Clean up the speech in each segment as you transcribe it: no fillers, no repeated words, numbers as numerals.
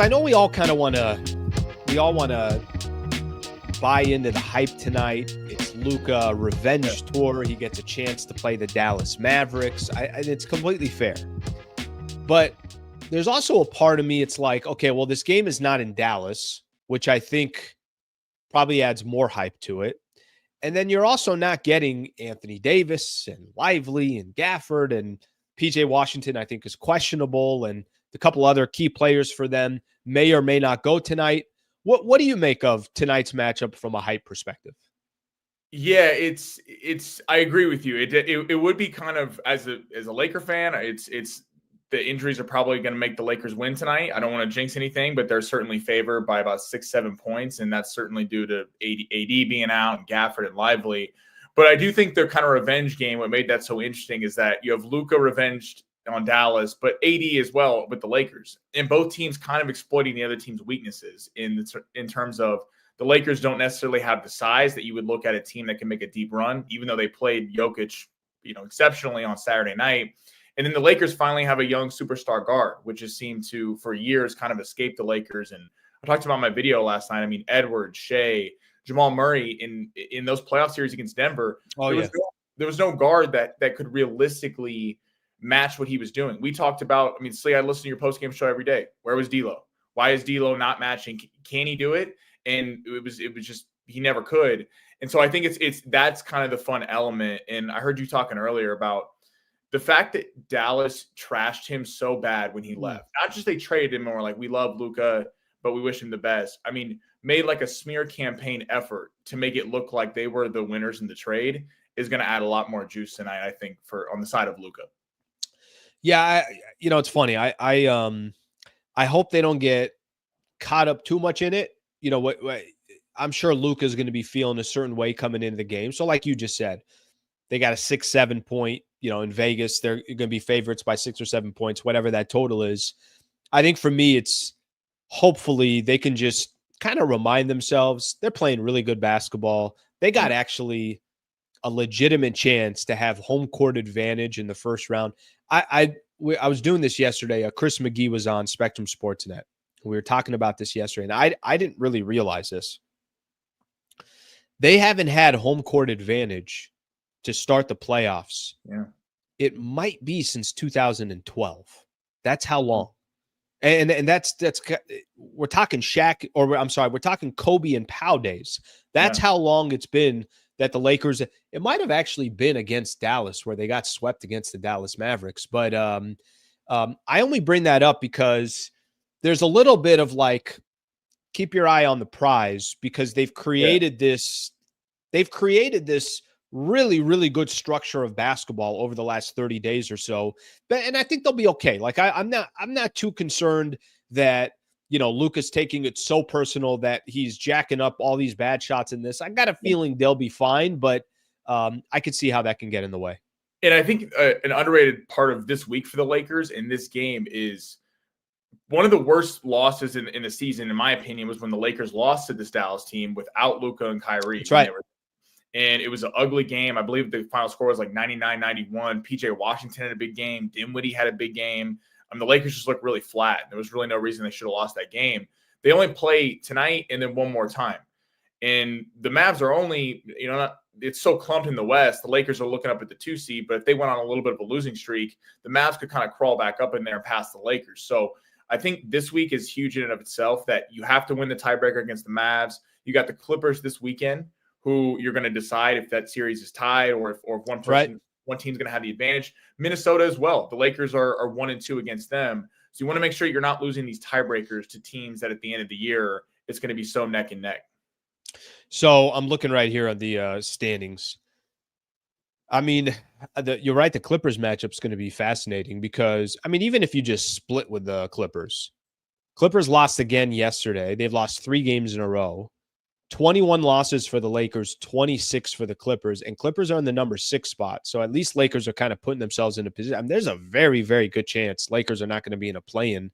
I know we all want to buy into the hype tonight. It's Luka revenge tour. He gets a chance to play the Dallas Mavericks. And it's completely fair. But there's also a part of me, it's like, okay, well, this game is not in Dallas, which I think probably adds more hype to it. And then you're also not getting Anthony Davis and Lively and Gafford, and PJ Washington, I think, is questionable. And a couple other key players for them may or may not go tonight. What do you make of tonight's matchup from a hype perspective? Yeah, it's I agree with you. It would be kind of as a Laker fan, it's the injuries are probably going to make the Lakers win tonight. I don't want to jinx anything, but they're certainly favored by about 6-7 points, and that's certainly due to AD being out and Gafford and Lively. But I do think their kind of revenge game, what made that so interesting is that you have Luka revenged on Dallas, but AD as well with the Lakers, and both teams kind of exploiting the other team's weaknesses in terms of the Lakers don't necessarily have the size that you would look at a team that can make a deep run, even though they played Jokic, exceptionally on Saturday night. And then the Lakers finally have a young superstar guard, which has seemed to, for years, kind of escape the Lakers. And I talked about my video last night. I mean, Edwards, Shea, Jamal Murray in those playoff series against Denver, there was no guard that could realistically match what he was doing. We talked about, Slee, I listen to your post-game show every day. Where was D'Lo? Why is D'Lo not matching? Can he do it? And it was just he never could. And so I think that's kind of the fun element. And I heard you talking earlier about the fact that Dallas trashed him so bad when he left. Not just they traded him and were like, we love Luka, but we wish him the best. I mean, made like a smear campaign effort to make it look like they were the winners in the trade is going to add a lot more juice tonight, I think, on the side of Luka. Yeah, it's funny. I hope they don't get caught up too much in it. I'm sure Luka is going to be feeling a certain way coming into the game. So like you just said, they got a 6-7 point, in Vegas, they're going to be favorites by 6 or 7 points, whatever that total is. I think for me, it's hopefully they can just kind of remind themselves they're playing really good basketball. They got actually a legitimate chance to have home court advantage in the first round. I was doing this yesterday. Chris McGee was on Spectrum Sportsnet. We were talking about this yesterday, and I didn't really realize this. They haven't had home court advantage to start the playoffs. Yeah. It might be since 2012. That's how long. And that's we're talking Shaq, or I'm sorry, we're talking Kobe and Pau days. That's how long it's been that the Lakers, it might have actually been against Dallas where they got swept against the Dallas Mavericks. But I only bring that up because there's a little bit of like, keep your eye on the prize, because they've created this really, really good structure of basketball over the last 30 days or so. And I think they'll be okay. Like I'm not too concerned that, Luka's taking it so personal that he's jacking up all these bad shots in this. I got a feeling they'll be fine, but I could see how that can get in the way. And I think an underrated part of this week for the Lakers in this game is one of the worst losses in the season, in my opinion, was when the Lakers lost to this Dallas team without Luka and Kyrie. That's right. And it was an ugly game. I believe the final score was like 99-91. PJ Washington had a big game. Dinwiddie had a big game. The Lakers just looked really flat. There was really no reason they should have lost that game. They only play tonight and then one more time. And the Mavs are only, it's so clumped in the West. The Lakers are looking up at the 2 seed, but if they went on a little bit of a losing streak, the Mavs could kind of crawl back up in there past the Lakers. So I think this week is huge in and of itself, that you have to win the tiebreaker against the Mavs. You got the Clippers this weekend, who you're going to decide if that series is tied or if one person, one team's going to have the advantage. Minnesota as well. The Lakers are 1-2 against them. So you want to make sure you're not losing these tiebreakers to teams that at the end of the year, it's going to be so neck and neck. So I'm looking right here on the standings. I mean, you're right. The Clippers matchup is going to be fascinating because, even if you just split with the Clippers lost again yesterday. They've lost 3 games in a row. 21 losses for the Lakers, 26 for the Clippers, and Clippers are in the number 6 spot. So at least Lakers are kind of putting themselves in a position. There's a very, very good chance Lakers are not going to be in a play-in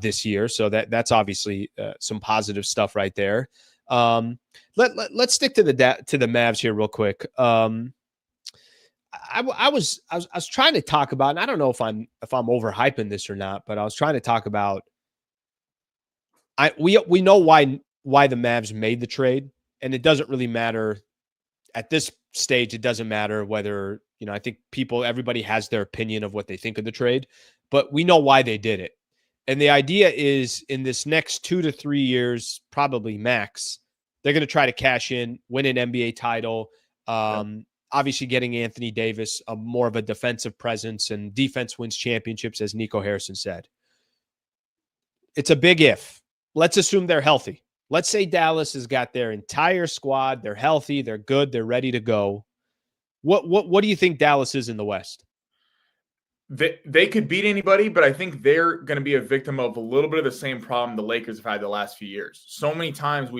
this year. So that's obviously some positive stuff right there. Let's stick to the Mavs here real quick. I was trying to talk about, and I don't know if I'm overhyping this or not, but I was trying to talk about We know why the Mavs made the trade, and it doesn't really matter at this stage. It doesn't matter whether, I think everybody has their opinion of what they think of the trade, but we know why they did it. And the idea is in this next 2 to 3 years, probably max, they're going to try to cash in, win an NBA title. Yep. Obviously, getting Anthony Davis more of a defensive presence, and defense wins championships, as Nico Harrison said. It's a big if. Let's assume they're healthy. Let's say Dallas has got their entire squad. They're healthy. They're good. They're ready to go. What do you think Dallas is in the West? They could beat anybody, but I think they're going to be a victim of a little bit of the same problem the Lakers have had the last few years. So many times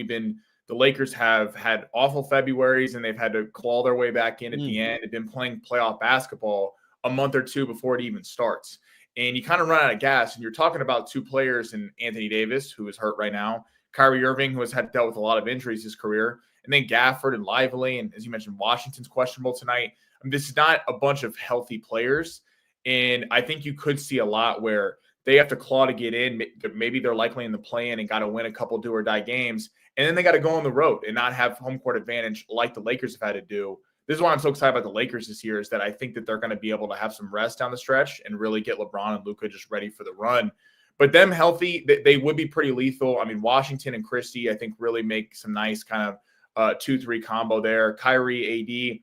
the Lakers have had awful Februaries and they've had to claw their way back in at the end. They've been playing playoff basketball a month or two before it even starts. And you kind of run out of gas. And you're talking about two players in Anthony Davis, who is hurt right now, Kyrie Irving, who has dealt with a lot of injuries his career, and then Gafford and Lively. And as you mentioned, Washington's questionable tonight. I mean, this is not a bunch of healthy players. And I think you could see a lot where they have to claw to get in. Maybe they're likely in the play-in and got to win a couple do or die games. And then they got to go on the road and not have home court advantage like the Lakers have had to do. This is why I'm so excited about the Lakers this year, is that I think that they're going to be able to have some rest down the stretch and really get LeBron and Luka just ready for the run. But them healthy, they would be pretty lethal. I mean, Washington and Christie, I think, really make some nice kind of 2-3 combo there. Kyrie, AD.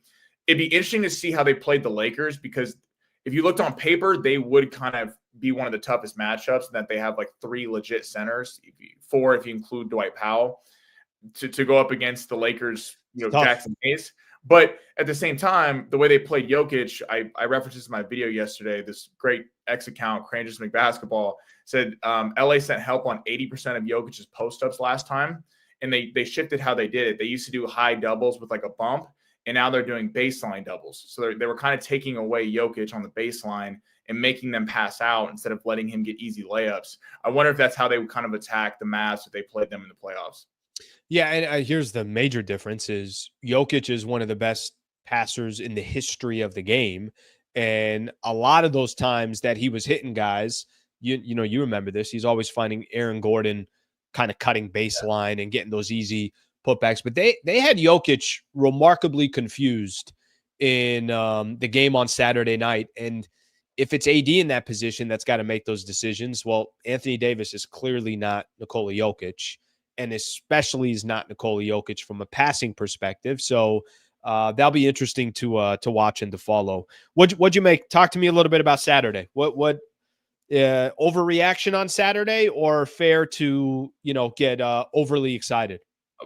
It'd be interesting to see how they played the Lakers, because if you looked on paper, they would kind of be one of the toughest matchups, and that they have like 3 legit centers, 4 if you include Dwight Powell, to go up against the Lakers, Jackson Hayes. But at the same time, the way they played Jokic, I referenced this in my video yesterday. This great X account, Cranges McBasketball, said LA sent help on 80% of Jokic's post-ups last time, and they shifted how they did it. They used to do high doubles with like a bump, and now they're doing baseline doubles. So they were kind of taking away Jokic on the baseline and making them pass out instead of letting him get easy layups. I wonder if that's how they would kind of attack the Mavs if they played them in the playoffs. Yeah, and here's the major difference is Jokic is one of the best passers in the history of the game. And a lot of those times that he was hitting guys, you remember this, he's always finding Aaron Gordon kind of cutting baseline and getting those easy putbacks. But they had Jokic remarkably confused in the game on Saturday night. And if it's AD in that position that's got to make those decisions, well, Anthony Davis is clearly not Nikola Jokic, and especially is not Nikola Jokic from a passing perspective. So that'll be interesting to watch and to follow. What'd you make? Talk to me a little bit about Saturday. What overreaction on Saturday, or fair to get overly excited?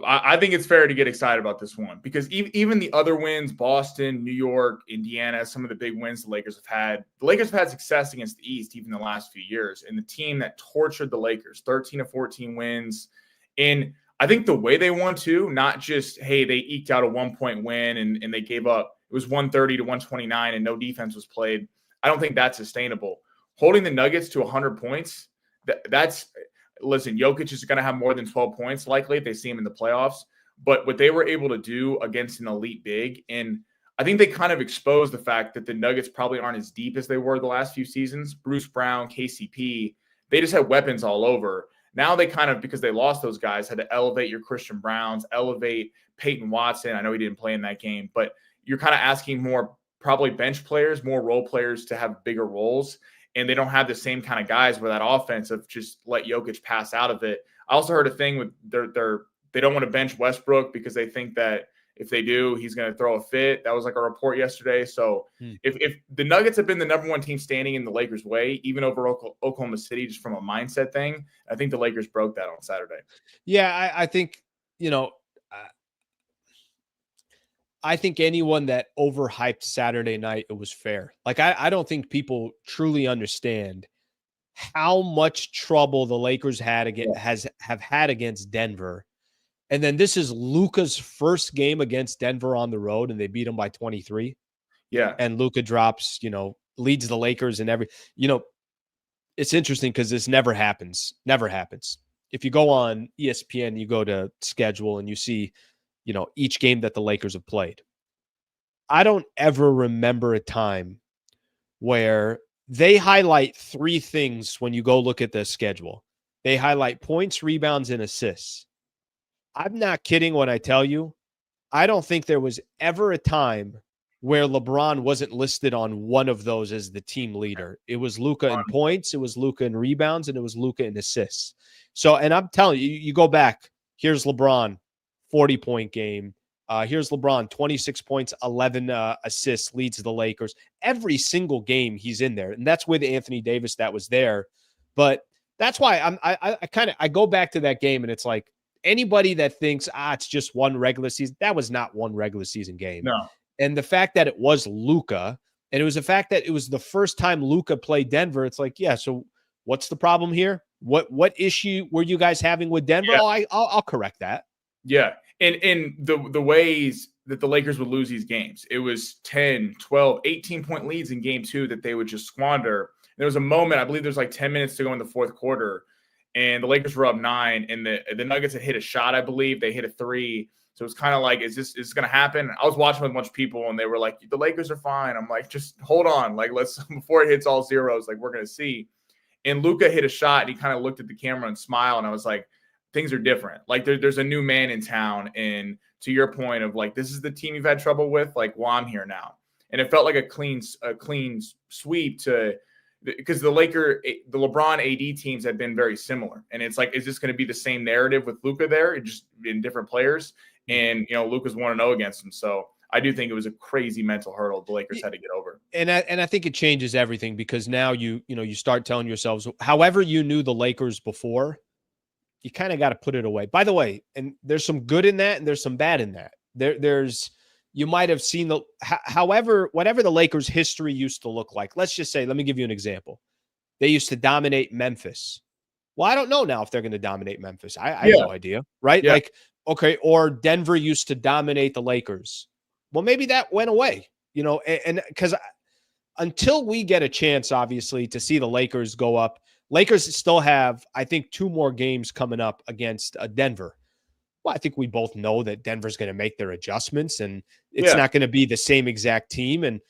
I think it's fair to get excited about this one, because even the other wins, Boston, New York, Indiana, some of the big wins the Lakers have had success against the East even the last few years. And the team that tortured the Lakers, 13 of 14 wins. And I think the way they won too, not just, hey, they eked out a 1-point win and they gave up. It was 130 to 129 and no defense was played. I don't think that's sustainable. Holding the Nuggets to 100 points, that's – listen, Jokic is going to have more than 12 points likely if they see him in the playoffs. But what they were able to do against an elite big, and I think they kind of exposed the fact that the Nuggets probably aren't as deep as they were the last few seasons. Bruce Brown, KCP, they just had weapons all over. Now they kind of, because they lost those guys, had to elevate your Christian Browns, elevate Peyton Watson. I know he didn't play in that game, but you're kind of asking more probably bench players, more role players to have bigger roles. And they don't have the same kind of guys where that offense of just let Jokic pass out of it. I also heard a thing with they don't want to bench Westbrook because they think that if they do, he's going to throw a fit. That was like a report yesterday. So if the Nuggets have been the number one team standing in the Lakers' way, even over Oklahoma City, just from a mindset thing, I think the Lakers broke that on Saturday. Yeah, I think, I think anyone that overhyped Saturday night, it was fair. Like, I don't think people truly understand how much trouble the Lakers have had against Denver. And then this is Luka's first game against Denver on the road, and they beat him by 23. Yeah. And Luka drops, leads the Lakers and it's interesting because this never happens. Never happens. If you go on ESPN, you go to schedule and you see, each game that the Lakers have played. I don't ever remember a time where they highlight 3 things when you go look at the schedule. They highlight points, rebounds, and assists. I'm not kidding when I tell you, I don't think there was ever a time where LeBron wasn't listed on one of those as the team leader. It was Luka in points, it was Luka in rebounds, and it was Luka in assists. So, and I'm telling you, you go back, here's LeBron, 40-point game. Here's LeBron, 26 points, 11 assists, leads the Lakers. Every single game he's in there. And that's with Anthony Davis that was there. But that's why I go back to that game and it's like, anybody that thinks, it's just one regular season, that was not one regular season game. No. And the fact that it was Luka, and it was the fact that it was the first time Luka played Denver, it's like, yeah, so what's the problem here? What issue were you guys having with Denver? Yeah. I'll correct that. Yeah. And the ways that the Lakers would lose these games, it was 10, 12, 18-point leads in game 2 that they would just squander. There was a moment, I believe there's like 10 minutes to go in the fourth quarter, and the Lakers were up 9, and the Nuggets had hit a shot, I believe. They hit a 3. So it's kind of like, is this going to happen? I was watching with a bunch of people, and they were like, the Lakers are fine. I'm like, just hold on. Like, let's, before it hits all zeros, like, we're going to see. And Luka hit a shot, and he kind of looked at the camera and smiled, and I was like, things are different. Like, there's a new man in town, and to your point of, like, this is the team you've had trouble with, like, well, I'm here now. And it felt like a clean sweep to – because the LeBron AD teams have been very similar. And it's like, is this going to be the same narrative with Luka there, just in different players? And, Luka's 1-0 against him. So I do think it was a crazy mental hurdle the Lakers had to get over. And I think it changes everything, because now you start telling yourselves, however you knew the Lakers before, you kind of got to put it away. By the way, and there's some good in that and there's some bad in that. There's you might have seen whatever the Lakers' history used to look like. Let's just say, let me give you an example. They used to dominate Memphis. Well, I don't know now if they're going to dominate Memphis. I have no idea, right? Yeah. Like, okay, or Denver used to dominate the Lakers. Well, maybe that went away, and because until we get a chance, obviously, to see the Lakers go up, Lakers still have, I think, 2 more games coming up against Denver. Well, I think we both know that Denver's going to make their adjustments, and it's not going to be the same exact team. And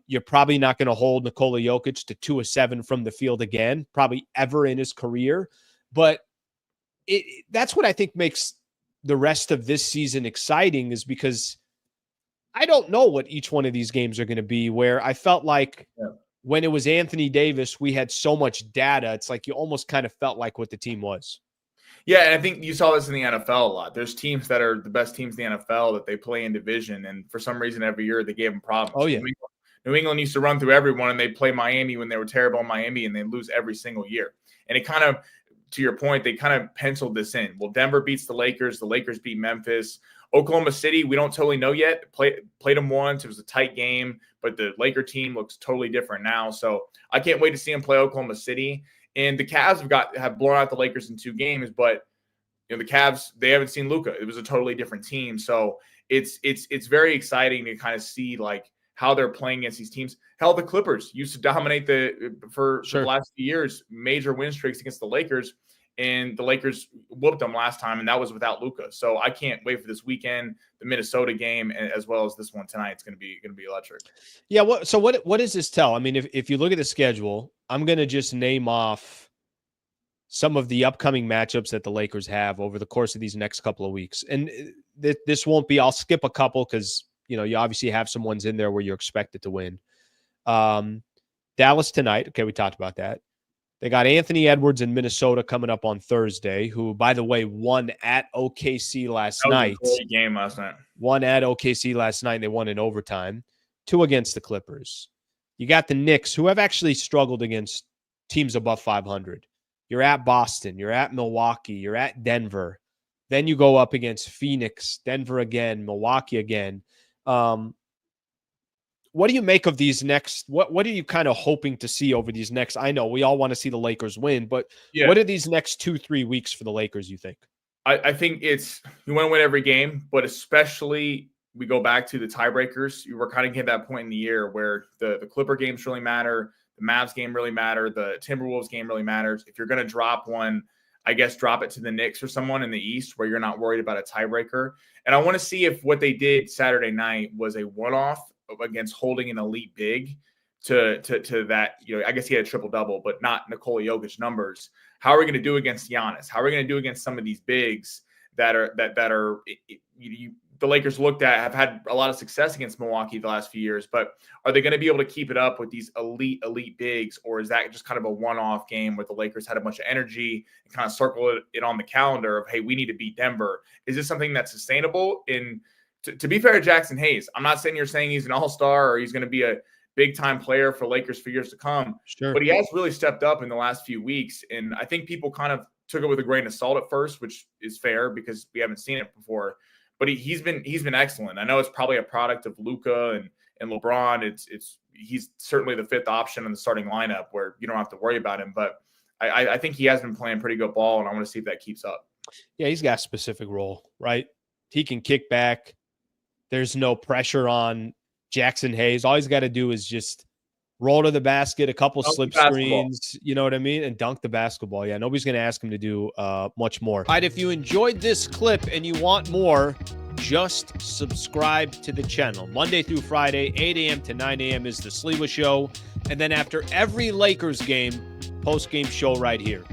you're probably not going to hold Nikola Jokic to 2 of 7 from the field again, probably ever in his career. But that's what I think makes the rest of this season exciting, is because I don't know what each one of these games are going to be, where I felt like when it was Anthony Davis, we had so much data. It's like you almost kind of felt like what the team was. Yeah, and I think you saw this in the NFL a lot. There's teams that are the best teams in the NFL that they play in division, and for some reason every year they gave them problems. Oh, yeah. New England used to run through everyone, and they play Miami when they were terrible in Miami, and they lose every single year. And it kind of, to your point, they kind of penciled this in. Well, Denver beats the Lakers beat Memphis. Oklahoma City, we don't totally know yet. Played them once. It was a tight game, but the Laker team looks totally different now. So I can't wait to see them play Oklahoma City. And the Cavs have blown out the Lakers in 2 games, but the Cavs, they haven't seen Luka. It was a totally different team. So it's very exciting to kind of see like how they're playing against these teams. Hell, the Clippers used to dominate the last few years, major win streaks against the Lakers, and the Lakers whooped them last time, and that was without Luka. So I can't wait for this weekend, the Minnesota game, as well as this one tonight. It's going to be electric. Yeah. What does this tell? I mean, if you look at the schedule, I'm going to just name off some of the upcoming matchups that the Lakers have over the course of these next couple of weeks. And this won't be, I'll skip a couple because, you obviously have some ones in there where you're expected to win. Dallas tonight. Okay, we talked about that. They got Anthony Edwards in Minnesota coming up on Thursday, who, by the way, won at OKC last night. That was a great game last night. Won at OKC last night, and they won in overtime. 2 against the Clippers. You got the Knicks, who have actually struggled against teams above 500. You're at Boston. You're at Milwaukee. You're at Denver. Then you go up against Phoenix, Denver again, Milwaukee again. What do you make of these next? What are you kind of hoping to see over these next? I know we all want to see the Lakers win, but what are these next 2-3 weeks for the Lakers, you think? I think you want to win every game, but especially we go back to the tiebreakers. You were kind of getting that point in the year where the Clipper games really matter. The Mavs game really matter. The Timberwolves game really matters. If you're going to drop one, I guess drop it to the Knicks or someone in the East where you're not worried about a tiebreaker. And I want to see if what they did Saturday night was a one-off against holding an elite big to that. I guess he had a triple-double, but not Nikola Jokic numbers. How are we going to do against Giannis? How are we going to do against some of these bigs that are the Lakers looked at, have had a lot of success against Milwaukee the last few years, but are they going to be able to keep it up with these elite bigs, or is that just kind of a one-off game where the Lakers had a bunch of energy and kind of circled it on the calendar of, hey, we need to beat Denver? Is this something that's sustainable? To be fair to Jackson Hayes, I'm not saying you're saying he's an all-star or he's going to be a big-time player for Lakers for years to come, Sure. but he has really stepped up in the last few weeks, and I think people kind of took it with a grain of salt at first, which is fair because we haven't seen it before. But he's been excellent. I know it's probably a product of Luka and LeBron. He's certainly the fifth option in the starting lineup where you don't have to worry about him. But I think he has been playing pretty good ball, and I want to see if that keeps up. Yeah, he's got a specific role, right? He can kick back. There's no pressure on Jackson Hayes. All he's got to do is just roll to the basket, a couple slip screens, you know what I mean, and dunk the basketball. Yeah, nobody's going to ask him to do much more. All right, if you enjoyed this clip and you want more, just subscribe to the channel. Monday through Friday, 8 a.m. to 9 a.m. is the Sliwa Show. And then after every Lakers game, post-game show right here.